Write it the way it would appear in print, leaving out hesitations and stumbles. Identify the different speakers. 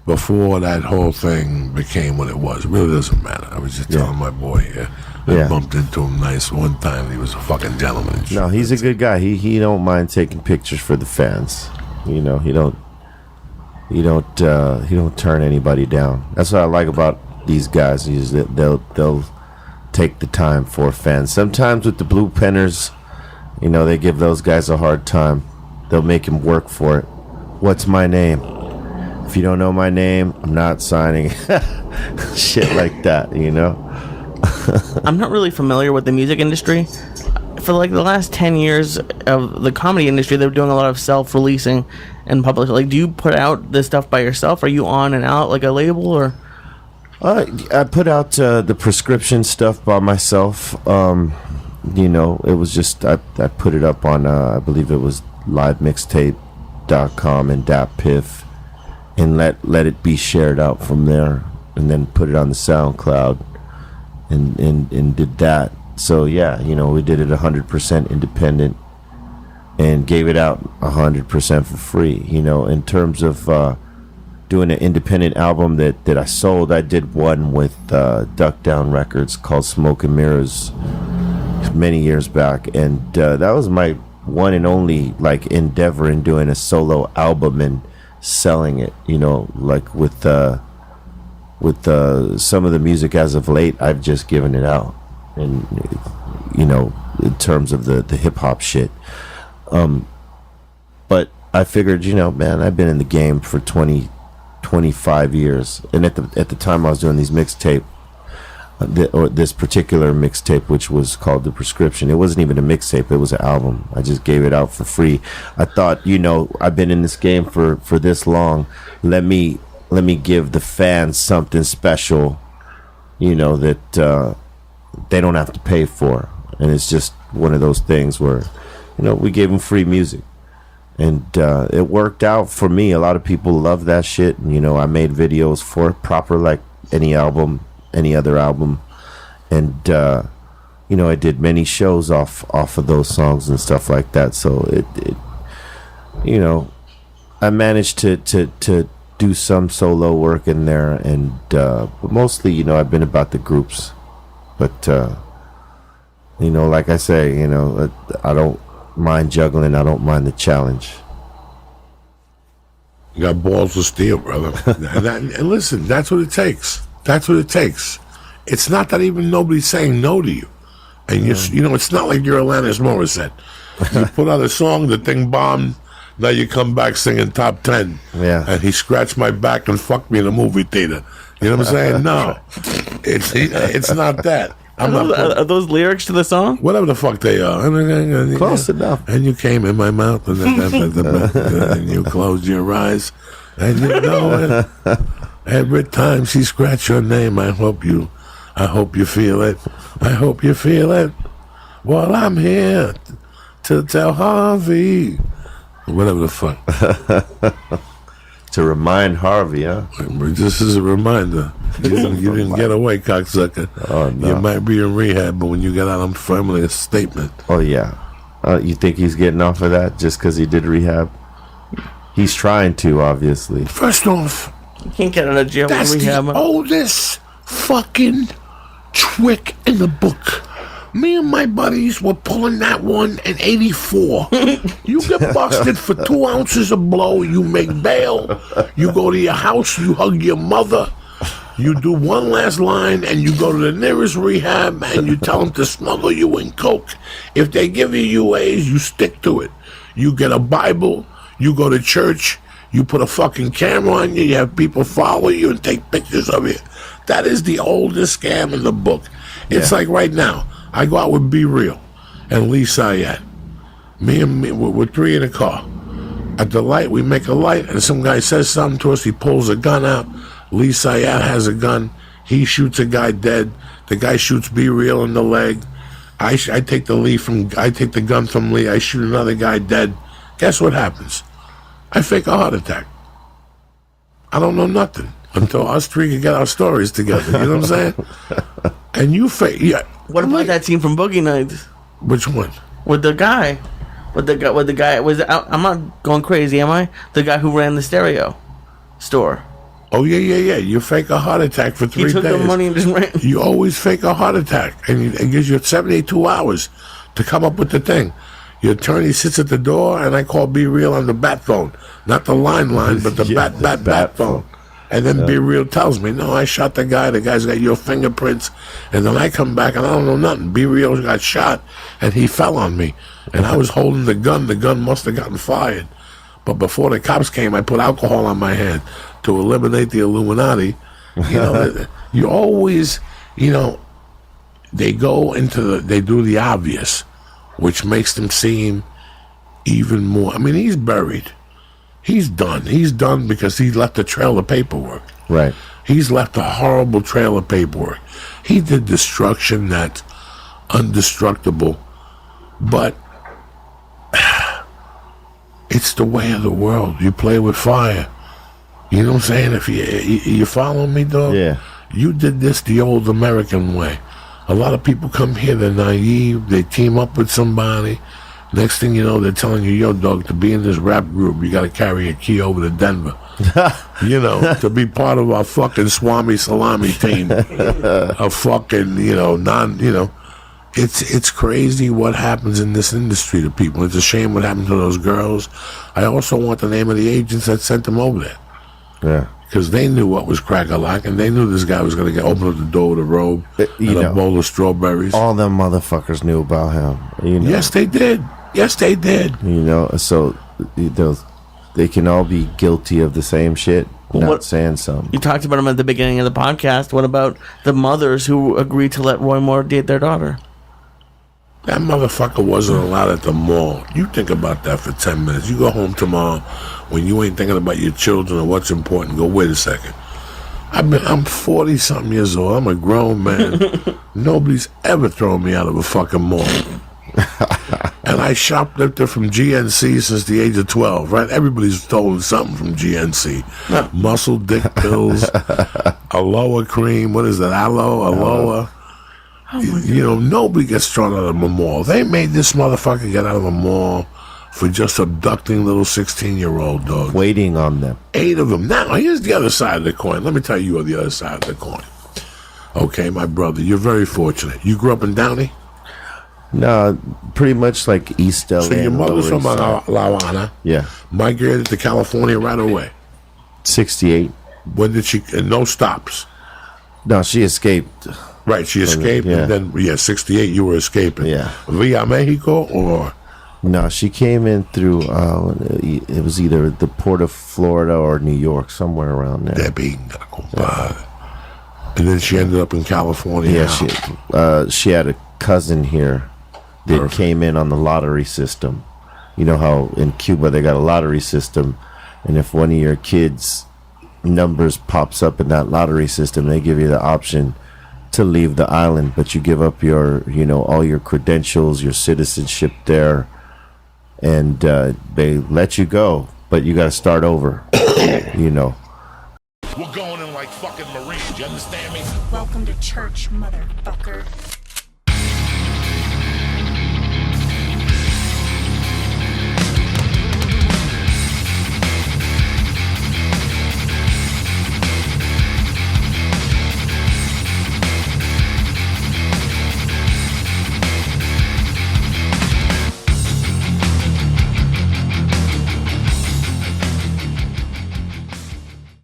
Speaker 1: before that whole thing became what it was. It really doesn't matter. I was just telling my boy here. I bumped into him nice one time. He was a fucking gentleman.
Speaker 2: No, he's a good guy. He don't mind taking pictures for the fans. You know, he don't turn anybody down. That's what I like about these guys. Is that they'll take the time for fans. Sometimes with the Blue Penners, you know, they give those guys a hard time. They'll make him work for it. What's my name? If you don't know my name, I'm not signing. Shit like that, you know?
Speaker 3: I'm not really familiar with the music industry. For like the last 10 years of the comedy industry, they're doing a lot of self-releasing and publishing. Like, do you put out this stuff by yourself? Are you on and out like a label, or?
Speaker 2: I put out the prescription stuff by myself. You know, it was just I put it up on I believe it was livemixtape.com and DatPiff, and let it be shared out from there, and then put it on the SoundCloud, and did that. So yeah, you know, we did it 100% independent and gave it out 100% for free. You know, in terms of doing an independent album that I sold, I did one with Duck Down Records called Smoke and Mirrors many years back, and that was my one and only like endeavor in doing a solo album and selling it. You know, like with some of the music as of late, I've just given it out, and you know, in terms of the hip hop shit. But I figured, you know, man, I've been in the game for 25 years, and at the time I was doing these mixtape, or this particular mixtape, which was called The Prescription. It wasn't even a mixtape, it was an album. I just gave it out for free. I thought, you know, I've been in this game for this long, let me give the fans something special, you know, that they don't have to pay for. And it's just one of those things where, you know, we gave them free music, and it worked out for me. A lot of people love that shit, and you know, I made videos for it proper, like any other album, and you know, I did many shows off of those songs and stuff like that. So it you know, I managed to do some solo work in there, and but mostly, you know, I've been about the groups. But you know, like I say, you know, I don't mind juggling. I don't mind the challenge.
Speaker 1: You got balls of steel, brother. And listen, that's what it takes. That's what it takes. It's not that even nobody's saying no to you. And you know, it's not like you're Alanis Morissette. You put out a song, the thing bombed, now you come back singing top 10.
Speaker 2: Yeah.
Speaker 1: And he scratched my back and fucked me in a movie theater. You know what I'm saying? No. It's not that.
Speaker 3: Are those lyrics to the song?
Speaker 1: Whatever the fuck they are.
Speaker 2: Close enough.
Speaker 1: And you came in my mouth, and you closed your eyes, and you know it. Every time she scratched your name, I hope you feel it. I hope you feel it. Well, I'm here to tell Harvey. Whatever the fuck.
Speaker 2: To remind Harvey, huh?
Speaker 1: This is a reminder. You didn't get away, cocksucker.
Speaker 2: Oh, no.
Speaker 1: You might be in rehab, but when you get out, I'm firmly a statement.
Speaker 2: Oh, yeah. You think he's getting off of that just because he did rehab? He's trying to, obviously.
Speaker 1: First off,
Speaker 3: you can't get out of jail with rehab.
Speaker 1: That's the oldest fucking trick in the book. Me and my buddies were pulling that one in 84. You get busted for 2 ounces of blow, you make bail, you go to your house, you hug your mother, you do one last line, and you go to the nearest rehab, and you tell them to smuggle you in coke. If they give you UAs, you stick to it. You get a Bible, you go to church, you put a fucking camera on you, you have people follow you and take pictures of you. That is the oldest scam in the book. It's like right now, I go out with Be Real and Lee Syed. We're 3 in a car. At the light, we make a light, and some guy says something to us. He pulls a gun out. Lee Syed has a gun. He shoots a guy dead. The guy shoots Be Real in the leg. I take the gun from Lee. I shoot another guy dead. Guess what happens? I fake a heart attack. I don't know nothing until us 3 can get our stories together. You know what I'm saying? And you fake, yeah.
Speaker 3: What about that scene from Boogie Nights?
Speaker 1: Which one?
Speaker 3: With the guy. I'm not going crazy, am I? The guy who ran the stereo store.
Speaker 1: Oh, yeah. You fake a heart attack for 3
Speaker 3: He took
Speaker 1: days.
Speaker 3: the money and just ran.
Speaker 1: You always fake a heart attack, and it gives you 72 hours to come up with the thing. Your attorney sits at the door, and I call Be Real on the bat phone. Not the line, but the
Speaker 2: Yeah,
Speaker 1: bat phone. And then Be Real tells me, no, I shot the guy. The guy's got your fingerprints. And then I come back, and I don't know nothing. Be Real got shot, and he fell on me. And I was holding the gun. The gun must have gotten fired. But before the cops came, I put alcohol on my hand to eliminate the Illuminati. You know, you always, they go into they do the obvious, which makes them seem even more. I mean, he's buried. He's done. He's done because he left a trail of paperwork.
Speaker 2: Right.
Speaker 1: He's left a horrible trail of paperwork. He did destruction that's undestructible, but it's the way of the world. You play with fire. You know what I'm saying? If you follow me, dog?
Speaker 2: Yeah.
Speaker 1: You did this the old American way. A lot of people come here, they're naive, they team up with somebody. Next thing you know, they're telling you, yo, dog, to be in this rap group, you got to carry a key over to Denver. To be part of our fucking Swami Salami team. A fucking, It's crazy what happens in this industry to people. It's a shame what happened to those girls. I also want the name of the agents that sent them over there.
Speaker 2: Yeah.
Speaker 1: Because they knew what was crack-a-lack, and they knew this guy was going to open up the door with a robe and a bowl of strawberries.
Speaker 2: All them motherfuckers knew about him.
Speaker 1: Yes, they did.
Speaker 2: So they can all be guilty of the same shit. Not saying something.
Speaker 3: You talked about him at the beginning of the podcast. What about the mothers who agreed to let Roy Moore date their daughter?
Speaker 1: That motherfucker wasn't allowed at the mall. You think about that for 10 minutes. You go home tomorrow when you ain't thinking about your children or what's important. Go, wait a second. I'm 40-something years old. I'm a grown man. Nobody's ever thrown me out of a fucking mall. And I shoplifted from GNC since the age of 12, right? Everybody's stolen something from GNC. Muscle dick pills, Aloha cream, what is that? Aloha. Nobody gets thrown out of a mall. They made this motherfucker get out of a mall for just abducting little 16-year-old dogs.
Speaker 2: Waiting on them.
Speaker 1: 8 of them. Now, here's the other side of the coin. Let me tell you the other side of the coin. Okay, my brother, you're very fortunate. You grew up in Downey?
Speaker 2: No, pretty much like East LA.
Speaker 1: So your mother's from La Habana.
Speaker 2: Yeah.
Speaker 1: Migrated to California right away.
Speaker 2: 68.
Speaker 1: When did she... no stops.
Speaker 2: No, she escaped.
Speaker 1: Right, she escaped, and then, 68, you were escaping.
Speaker 2: Yeah.
Speaker 1: Via Mexico, or...
Speaker 2: No, she came in through, it was either the port of Florida or New York, somewhere around there.
Speaker 1: And then she ended up in California.
Speaker 2: Yeah, she had a cousin here that came in on the lottery system. You know how in Cuba they got a lottery system, and if one of your kids' numbers pops up in that lottery system, they give you the option to leave the island, but you give up your, all your credentials, your citizenship there, and they let you go, but you got to start over. We're
Speaker 1: going in like fucking Marines, you understand me?
Speaker 4: Welcome to church, motherfucker.